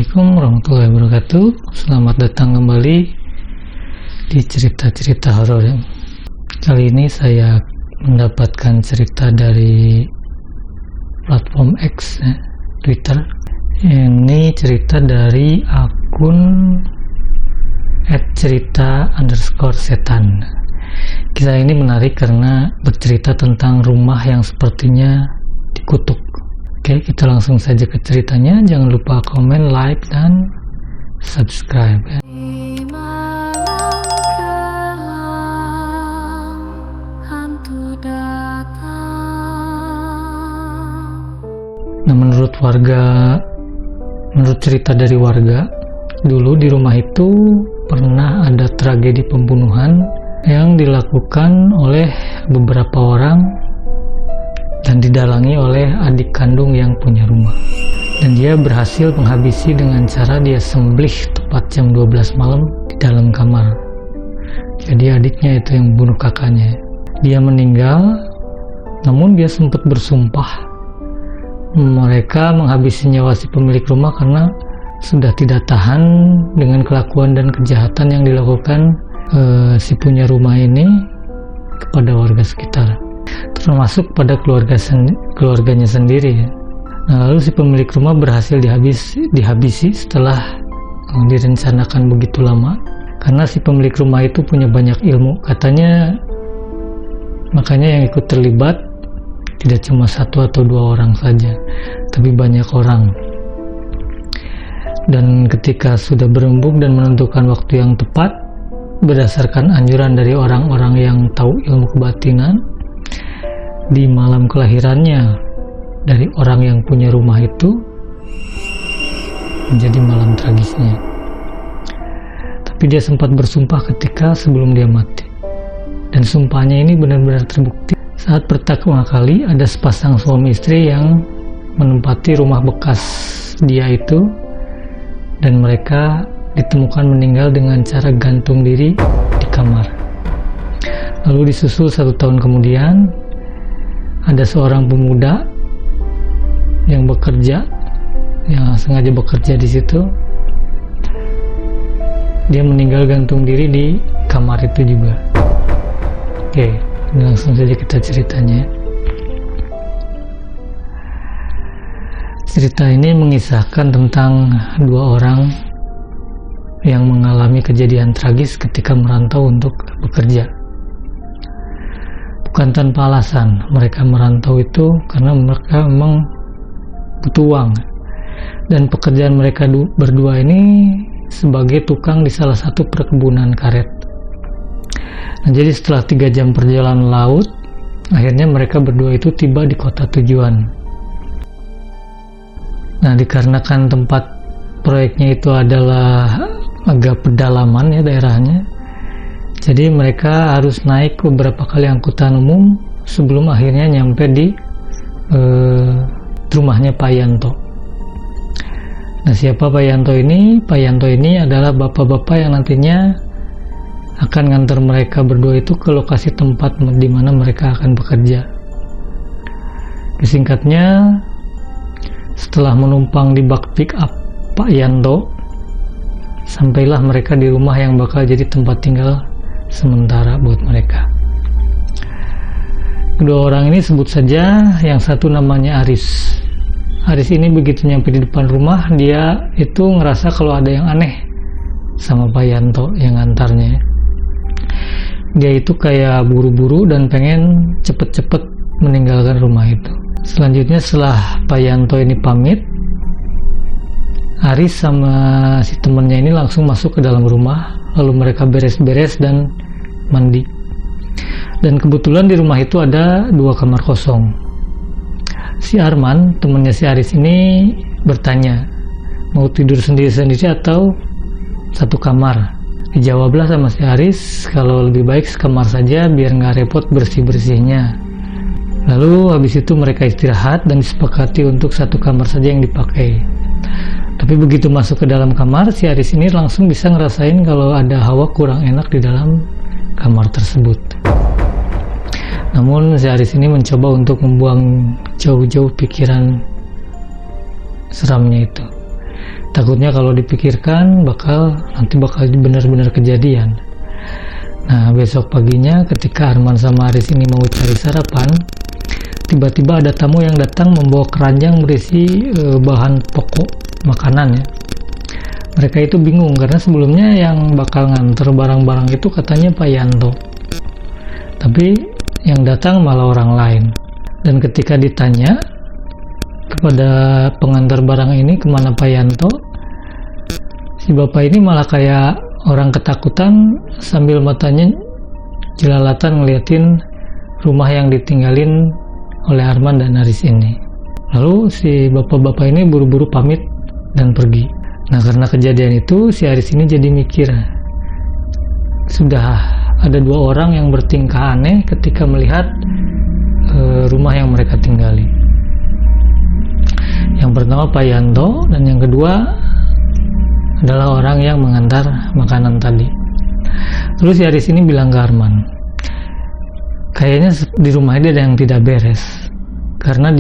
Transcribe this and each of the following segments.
Assalamualaikum warahmatullahi wabarakatuh. Selamat datang kembali di cerita-cerita horor. Kali ini saya mendapatkan cerita dari platform X, Twitter. Ini cerita dari akun @cerita_setan. Kisah ini menarik karena bercerita tentang rumah yang sepertinya dikutuk. Oke, kita langsung saja ke ceritanya. Jangan lupa komen, like, dan subscribe. Nah, menurut cerita dari warga, dulu di rumah itu pernah ada tragedi pembunuhan yang dilakukan oleh beberapa orang dan didalangi oleh adik kandung yang punya rumah. Dan dia berhasil menghabisi dengan cara dia sembelih tepat jam 12 malam di dalam kamar. Jadi adiknya itu yang bunuh kakaknya. Dia meninggal, namun dia sempat bersumpah mereka menghabisi nyawa si pemilik rumah karena sudah tidak tahan dengan kelakuan dan kejahatan yang dilakukan si punya rumah ini kepada warga sekitar, termasuk pada keluarganya sendiri. Nah, lalu si pemilik rumah berhasil dihabisi setelah direncanakan begitu lama, karena si pemilik rumah itu punya banyak ilmu katanya. Makanya yang ikut terlibat tidak cuma 1 atau 2 orang saja, tapi banyak orang. Dan ketika sudah berembuk dan menentukan waktu yang tepat, berdasarkan anjuran dari orang-orang yang tahu ilmu kebatinan, di malam kelahirannya dari orang yang punya rumah itu menjadi malam tragisnya. Tapi dia sempat bersumpah ketika sebelum dia mati, dan sumpahnya ini benar-benar terbukti saat pertama kali ada sepasang suami istri yang menempati rumah bekas dia itu, dan mereka ditemukan meninggal dengan cara gantung diri di kamar. Lalu disusul 1 tahun kemudian, ada seorang pemuda yang sengaja bekerja di situ. Dia meninggal gantung diri di kamar itu juga. Oke, langsung saja kita ceritanya. Cerita ini mengisahkan tentang 2 orang yang mengalami kejadian tragis ketika merantau untuk bekerja. Bukan tanpa alasan mereka merantau itu karena mereka memang butuh uang, dan pekerjaan mereka berdua ini sebagai tukang di salah satu perkebunan karet. Nah, jadi setelah 3 jam perjalanan laut, akhirnya mereka berdua itu tiba di kota tujuan. Nah, dikarenakan tempat proyeknya itu adalah agak pedalaman ya daerahnya, jadi mereka harus naik beberapa kali angkutan umum sebelum akhirnya nyampe di rumahnya Pak Yanto. Nah, siapa Pak Yanto ini? Pak Yanto ini adalah bapak-bapak yang nantinya akan ngantar mereka berdua itu ke lokasi tempat di mana mereka akan bekerja. Singkatnya, setelah menumpang di bak pick up Pak Yanto, sampailah mereka di rumah yang bakal jadi tempat tinggal sementara buat mereka. Kedua orang ini sebut saja, yang satu namanya Aris. Aris ini begitu nyampe di depan rumah, dia itu ngerasa kalau ada yang aneh sama Pak Yanto yang ngantarnya. Dia itu kayak buru-buru dan pengen cepet-cepet meninggalkan rumah itu. Selanjutnya setelah Pak Yanto ini pamit, Aris sama si temennya ini langsung masuk ke dalam rumah. Lalu mereka beres-beres dan mandi. Dan kebetulan di rumah itu ada 2 kamar kosong. Si Arman, temennya si Aris ini bertanya, mau tidur sendiri-sendiri atau satu kamar? Dijawablah sama si Aris kalau lebih baik sekamar saja biar nggak repot bersih-bersihnya. Lalu habis itu mereka istirahat dan disepakati untuk satu kamar saja yang dipakai. Tapi begitu masuk ke dalam kamar, si Aris ini langsung bisa ngerasain kalau ada hawa kurang enak di dalam kamar tersebut. Namun si Aris ini mencoba untuk membuang jauh-jauh pikiran seramnya itu. Takutnya kalau dipikirkan nanti bakal benar-benar kejadian. Nah, besok paginya ketika Arman sama Aris ini mau cari sarapan, tiba-tiba ada tamu yang datang membawa keranjang berisi bahan pokok makanan ya. Mereka itu bingung karena sebelumnya yang bakal nganter barang-barang itu katanya Pak Yanto. Tapi yang datang malah orang lain. Dan ketika ditanya kepada pengantar barang ini kemana Pak Yanto, si bapak ini malah kayak orang ketakutan sambil matanya jelalatan ngeliatin rumah yang ditinggalin oleh Arman dan Aris ini. Lalu si bapak-bapak ini buru-buru pamit dan pergi. Nah, karena kejadian itu si Aris ini jadi mikir, sudah ada dua orang yang bertingkah aneh ketika melihat rumah yang mereka tinggali. Yang pertama Pak Yanto, dan yang kedua adalah orang yang mengantar makanan tadi. Terus si Aris ini bilang ke Arman, kayaknya di rumah ini ada yang tidak beres, karena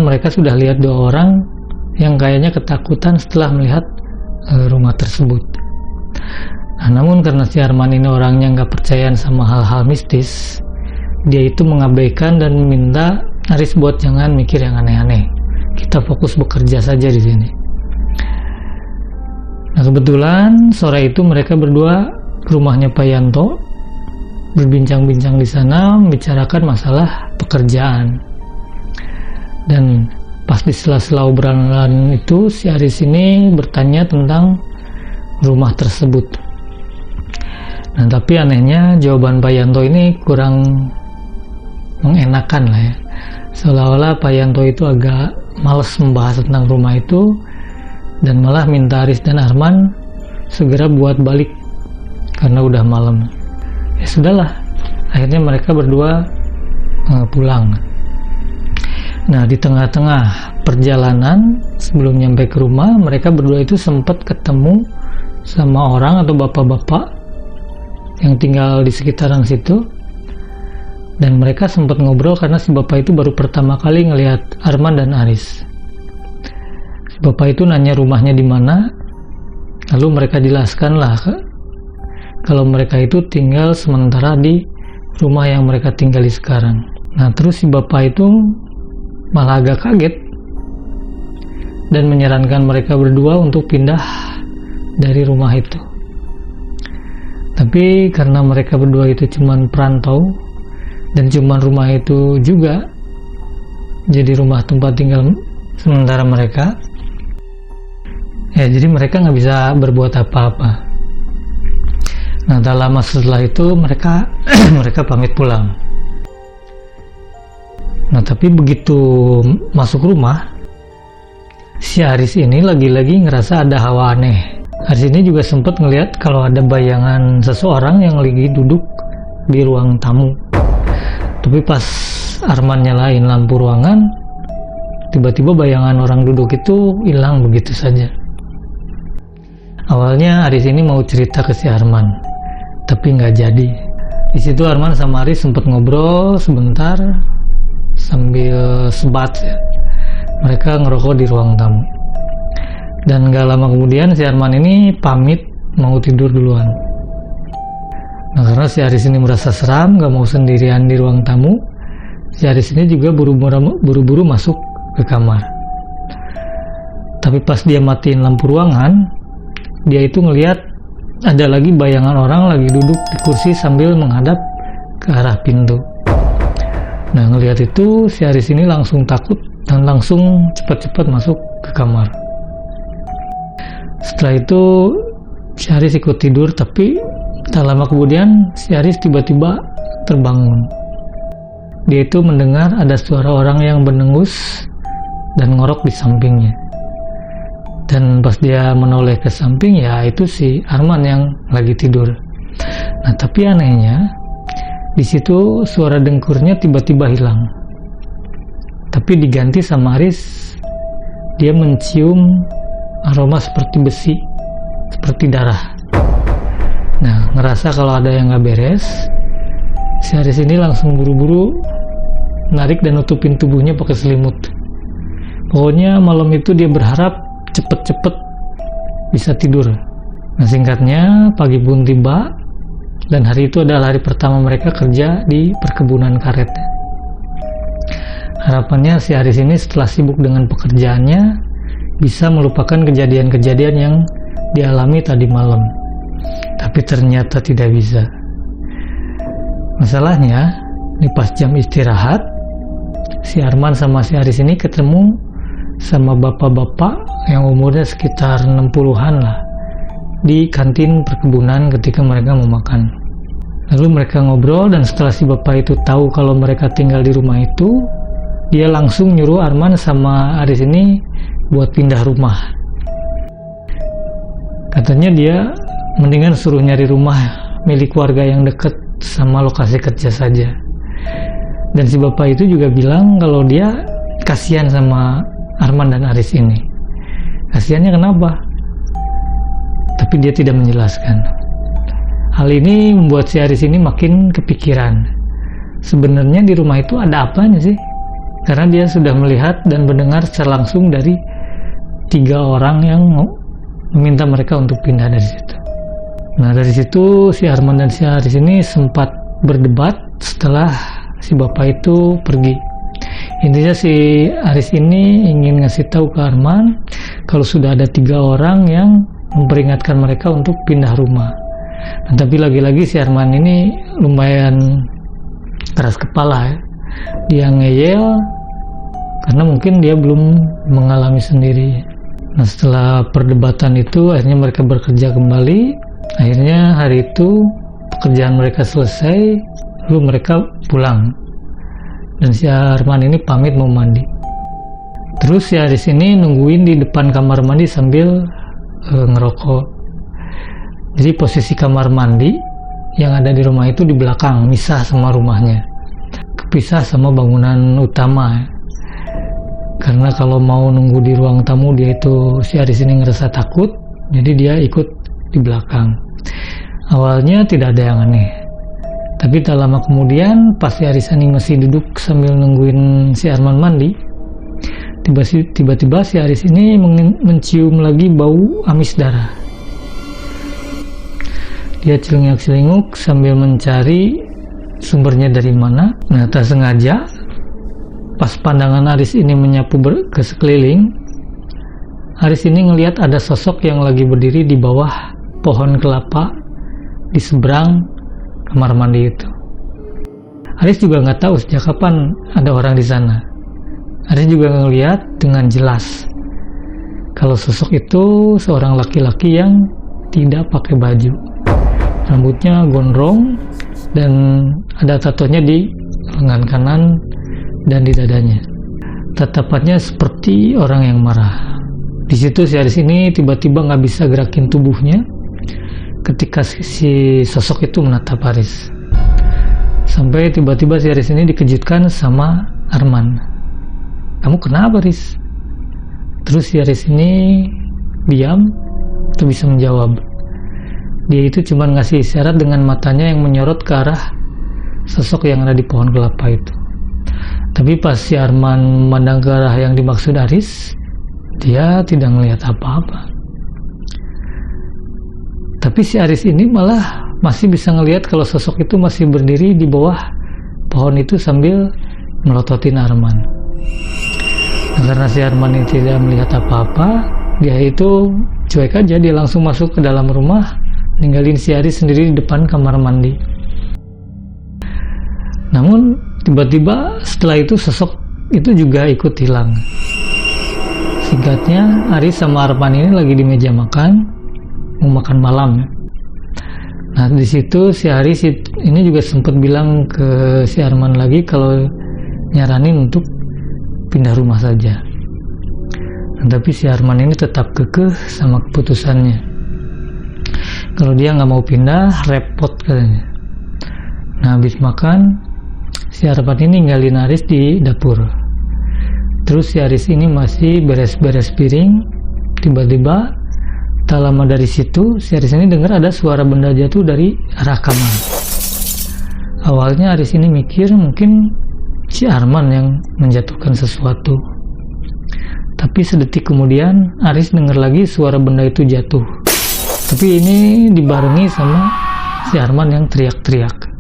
mereka sudah lihat dua orang yang kayaknya ketakutan setelah melihat rumah tersebut. Nah, namun karena si Arman ini orangnya nggak percayaan sama hal-hal mistis, dia itu mengabaikan dan meminta Aris buat jangan mikir yang aneh-aneh. Kita fokus bekerja saja di sini. Nah, kebetulan sore itu mereka berdua ke rumahnya Pak Yanto, berbincang-bincang di sana, membicarakan masalah pekerjaan. Dan pas di sela-sela obrolan itu, si Aris ini bertanya tentang rumah tersebut. Nah, tapi anehnya jawaban Pak Yanto ini kurang mengenakan lah ya. Seolah-olah Pak Yanto itu agak males membahas tentang rumah itu dan malah minta Aris dan Arman segera buat balik karena udah malam. Ya sudahlah, akhirnya mereka berdua pulang. Nah, di tengah-tengah perjalanan sebelum nyampe ke rumah, mereka berdua itu sempat ketemu sama orang atau bapak-bapak yang tinggal di sekitaran situ. Dan mereka sempat ngobrol karena si bapak itu baru pertama kali ngelihat Arman dan Aris. Si bapak itu nanya rumahnya di mana, lalu mereka jelaskan lah kalau mereka itu tinggal sementara di rumah yang mereka tinggali sekarang. Nah, terus si bapak itu malah agak kaget dan menyarankan mereka berdua untuk pindah dari rumah itu. Tapi karena mereka berdua itu cuman perantau dan cuman rumah itu juga jadi rumah tempat tinggal sementara mereka, ya jadi mereka nggak bisa berbuat apa-apa. Nah, tak lama setelah itu mereka pamit pulang. Nah, tapi begitu masuk rumah, si Aris ini lagi-lagi ngerasa ada hawa aneh. Aris ini juga sempat ngelihat kalau ada bayangan seseorang yang lagi duduk di ruang tamu. Tapi pas Arman nyalain lampu ruangan, tiba-tiba bayangan orang duduk itu hilang begitu saja. Awalnya Aris ini mau cerita ke si Arman, tapi nggak jadi. Di situ Arman sama Aris sempat ngobrol sebentar sambil sebat ya. Mereka ngerokok di ruang tamu. Dan gak lama kemudian si Arman ini pamit mau tidur duluan. Nah, karena si Aris ini merasa seram, gak mau sendirian di ruang tamu, si Aris ini juga buru-buru masuk ke kamar. Tapi pas dia matiin lampu ruangan, dia itu ngelihat ada lagi bayangan orang lagi duduk di kursi sambil menghadap ke arah pintu. Nah, ngelihat itu si Aris ini langsung takut dan langsung cepat-cepat masuk ke kamar. Setelah itu si Aris ikut tidur, tapi tak lama kemudian si Aris tiba-tiba terbangun. Dia itu mendengar ada suara orang yang menengus dan ngorok di sampingnya. Dan pas dia menoleh ke samping, ya itu si Arman yang lagi tidur. Nah, tapi anehnya di situ suara dengkurnya tiba-tiba hilang. Tapi diganti sama Aris, dia mencium aroma seperti besi, seperti darah. Nah, ngerasa kalau ada yang gak beres, si Aris ini langsung buru-buru narik dan nutupin tubuhnya pakai selimut. Pokoknya malam itu dia berharap cepet-cepet bisa tidur. Nah, singkatnya pagi pun tiba dan hari itu adalah hari pertama mereka kerja di perkebunan karet. Harapannya si Aris ini setelah sibuk dengan pekerjaannya bisa melupakan kejadian-kejadian yang dialami tadi malam. Tapi ternyata tidak bisa. Masalahnya, di pas jam istirahat, si Arman sama si Aris ini ketemu sama bapak-bapak yang umurnya sekitar 60-an lah di kantin perkebunan ketika mereka mau makan. Lalu mereka ngobrol dan setelah si bapak itu tahu kalau mereka tinggal di rumah itu, dia langsung nyuruh Arman sama Aris ini buat pindah rumah. Katanya dia mendingan suruh nyari rumah milik warga yang deket sama lokasi kerja saja. Dan si bapak itu juga bilang kalau dia kasihan sama Arman dan Aris ini. Kasihannya kenapa? Tapi dia tidak menjelaskan. Hal ini membuat si Aris ini makin kepikiran. Sebenarnya di rumah itu ada apanya sih? Karena dia sudah melihat dan mendengar secara langsung dari 3 orang yang meminta mereka untuk pindah dari situ. Nah, dari situ si Arman dan si Aris ini sempat berdebat setelah si bapak itu pergi. Intinya si Aris ini ingin ngasih tahu ke Arman kalau sudah ada 3 orang yang memperingatkan mereka untuk pindah rumah. Nah, tapi lagi-lagi si Arman ini lumayan keras kepala ya. Dia ngeyel karena mungkin dia belum mengalami sendiri. Nah, setelah perdebatan itu akhirnya mereka bekerja kembali. Akhirnya hari itu pekerjaan mereka selesai, lalu mereka pulang. Dan si Arman ini pamit mau mandi. Terus si Aris ini nungguin di depan kamar mandi sambil ngerokok. Jadi posisi kamar mandi yang ada di rumah itu di belakang, misah sama rumahnya, kepisah sama bangunan utama. Karena kalau mau nunggu di ruang tamu dia itu si Aris ini ngerasa takut, jadi dia ikut di belakang. Awalnya tidak ada yang aneh, tapi tak lama kemudian pas si Aris ini masih duduk sambil nungguin si Arman mandi, tiba-tiba si Aris ini mencium lagi bau amis darah. Dia celingak-celinguk sambil mencari sumbernya dari mana. Nah, tak sengaja pas pandangan Aris ini menyapu ke sekeliling, Aris ini ngelihat ada sosok yang lagi berdiri di bawah pohon kelapa di seberang kamar mandi itu. Aris juga nggak tahu sejak kapan ada orang di sana. Aris juga ngelihat dengan jelas kalau sosok itu seorang laki-laki yang tidak pakai baju. Rambutnya gondrong dan ada tatonya di lengan kanan dan di dadanya. Tatapannya seperti orang yang marah. Di situ si Aris ini tiba-tiba nggak bisa gerakin tubuhnya ketika si sosok itu menatap Aris. Sampai tiba-tiba si Aris ini dikejutkan sama Arman. "Kamu kenapa, Aris?" Terus si Aris ini diam, tak bisa menjawab. Dia itu cuma ngasih isyarat dengan matanya yang menyorot ke arah sosok yang ada di pohon kelapa itu. Tapi pas si Arman memandang ke arah yang dimaksud Aris, dia tidak melihat apa-apa. Tapi si Aris ini malah masih bisa ngelihat kalau sosok itu masih berdiri di bawah pohon itu sambil melototin Arman. Nah, karena si Arman ini tidak melihat apa-apa, dia itu cuek aja, dia langsung masuk ke dalam rumah, ninggalin si Aris sendiri di depan kamar mandi. Namun tiba-tiba setelah itu sosok itu juga ikut hilang. Singkatnya, Aris sama Arman ini lagi di meja makan, mau makan malam. Nah, di situ si Aris ini juga sempat bilang ke si Arman lagi kalau nyaranin untuk pindah rumah saja. Nah, tapi si Arman ini tetap kekeh sama keputusannya. Kalau dia nggak mau pindah, repot katanya. Nah, habis makan, si Arman ini ninggalin Aris di dapur. Terus si Aris ini masih beres-beres piring. Tiba-tiba, tak lama dari situ, si Aris ini dengar ada suara benda jatuh dari arah kamar. Awalnya Aris ini mikir mungkin si Arman yang menjatuhkan sesuatu. Tapi sedetik kemudian Aris dengar lagi suara benda itu jatuh. Tapi ini dibarengi sama si Arman yang teriak-teriak.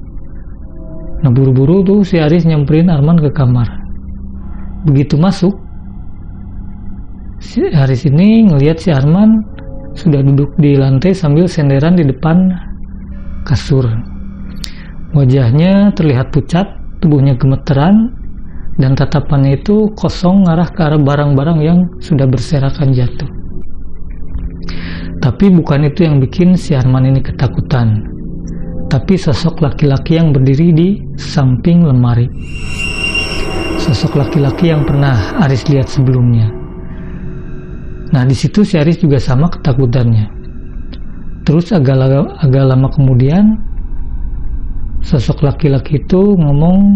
Nah buru-buru tuh si Aris nyamperin Arman ke kamar. Begitu masuk, si Aris ini ngelihat si Arman sudah duduk di lantai sambil senderan di depan kasur. Wajahnya terlihat pucat, tubuhnya gemeteran, dan tatapannya itu kosong ngarah ke arah barang-barang yang sudah berserakan jatuh. Tapi bukan itu yang bikin si Arman ini ketakutan, tapi sosok laki-laki yang berdiri di samping lemari. Sosok laki-laki yang pernah Aris lihat sebelumnya. Nah di situ si Aris juga sama ketakutannya. Terus agak lama kemudian sosok laki-laki itu ngomong,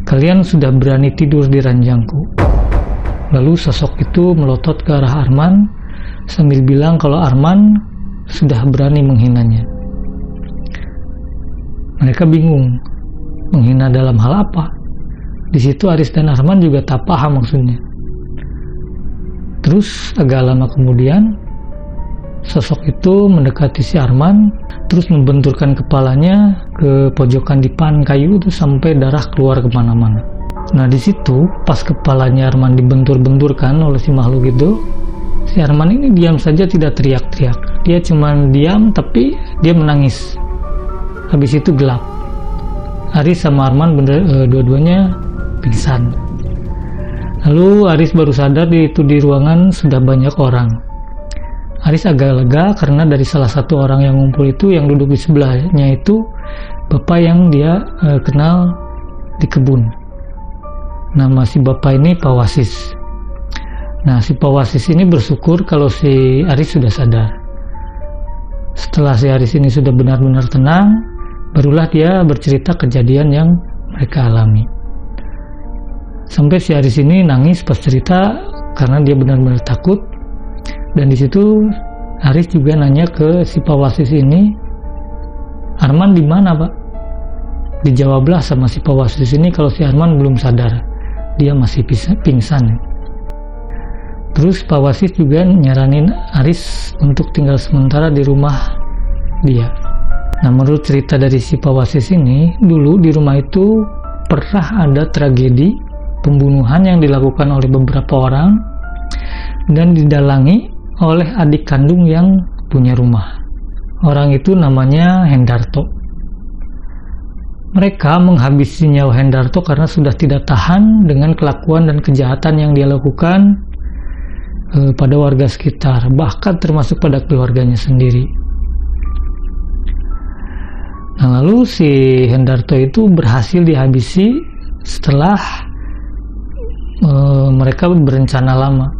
"Kalian sudah berani tidur di ranjangku." Lalu sosok itu melotot ke arah Arman sambil bilang kalau Arman sudah berani menghinanya. Mereka bingung, menghina dalam hal apa? Di situ Aris dan Arman juga tak paham maksudnya. Terus agak lama kemudian sosok itu mendekati si Arman, terus membenturkan kepalanya ke pojokan dipan kayu itu sampai darah keluar kemana-mana. Nah di situ pas kepalanya Arman dibentur-benturkan oleh si makhluk itu, si Arman ini diam saja, tidak teriak-teriak. Dia cuma diam tapi dia menangis. Habis itu gelap. Aris sama Arman dua-duanya pingsan. Lalu Aris baru sadar di ruangan sudah banyak orang. Aris agak lega karena dari salah satu orang yang ngumpul itu, yang duduk di sebelahnya itu bapak yang dia kenal di kebun. Nama si bapak ini Pak Wasis. Nah si Pak Wasis ini bersyukur kalau si Aris sudah sadar. Setelah si Aris ini sudah benar-benar tenang, barulah dia bercerita kejadian yang mereka alami. Sampai si Aris ini nangis pas cerita karena dia benar-benar takut. Dan di situ Aris juga nanya ke si Pak Wasis ini, "Arman di mana, Pak?" Dijawablah sama si Pak Wasis ini kalau si Arman belum sadar, dia masih pingsan. Terus Pak Wasis juga nyaranin Aris untuk tinggal sementara di rumah dia. Nah menurut cerita dari si Pak Wasis ini, dulu di rumah itu pernah ada tragedi pembunuhan yang dilakukan oleh beberapa orang dan didalangi oleh adik kandung yang punya rumah. Orang itu namanya Hendarto. Mereka menghabisi nyawa Hendarto karena sudah tidak tahan dengan kelakuan dan kejahatan yang dia lakukan pada warga sekitar, bahkan termasuk pada keluarganya sendiri. Nah lalu si Hendarto itu berhasil dihabisi setelah mereka berencana lama,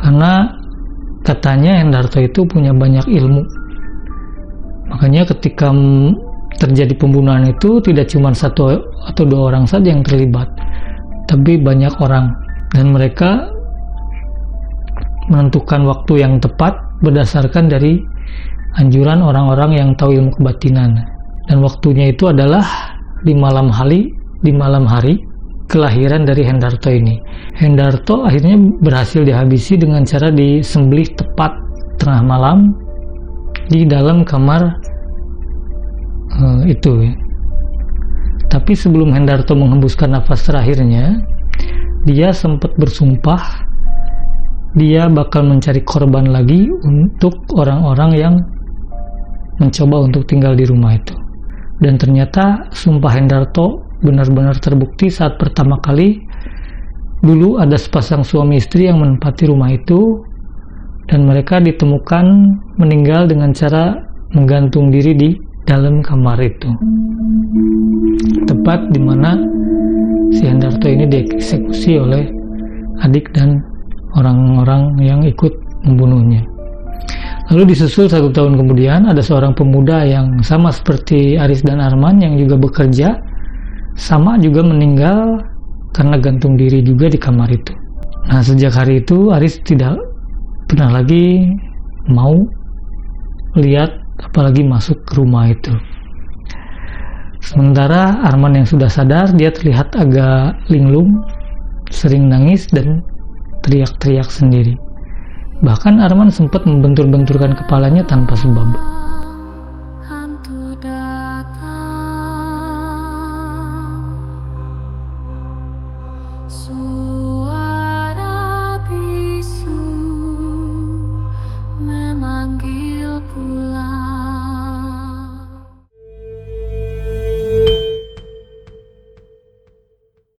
karena katanya Hendarto itu punya banyak ilmu. Makanya ketika terjadi pembunuhan itu tidak cuma satu atau dua orang saja yang terlibat, tapi banyak orang, dan mereka menentukan waktu yang tepat berdasarkan dari anjuran orang-orang yang tahu ilmu kebatinan. Dan waktunya itu adalah di malam hari kelahiran dari Hendarto ini. Hendarto akhirnya berhasil dihabisi dengan cara disembelih tepat tengah malam di dalam kamar itu ya. Tapi sebelum Hendarto menghembuskan nafas terakhirnya, dia sempat bersumpah dia bakal mencari korban lagi untuk orang-orang yang mencoba untuk tinggal di rumah itu. Dan ternyata sumpah Hendarto benar-benar terbukti saat pertama kali dulu ada sepasang suami istri yang menempati rumah itu, dan mereka ditemukan meninggal dengan cara menggantung diri di dalam kamar itu, tepat di mana si Hendarto ini dieksekusi oleh adik dan orang-orang yang ikut membunuhnya. Lalu disusul 1 tahun kemudian ada seorang pemuda yang sama seperti Aris dan Arman yang juga bekerja, sama juga meninggal karena gantung diri juga di kamar itu. Nah sejak hari itu Aris tidak pernah lagi mau lihat apalagi masuk ke rumah itu. Sementara Arman yang sudah sadar, dia terlihat agak linglung, sering nangis dan teriak-teriak sendiri. Bahkan Arman sempat membentur-benturkan kepalanya tanpa sebab.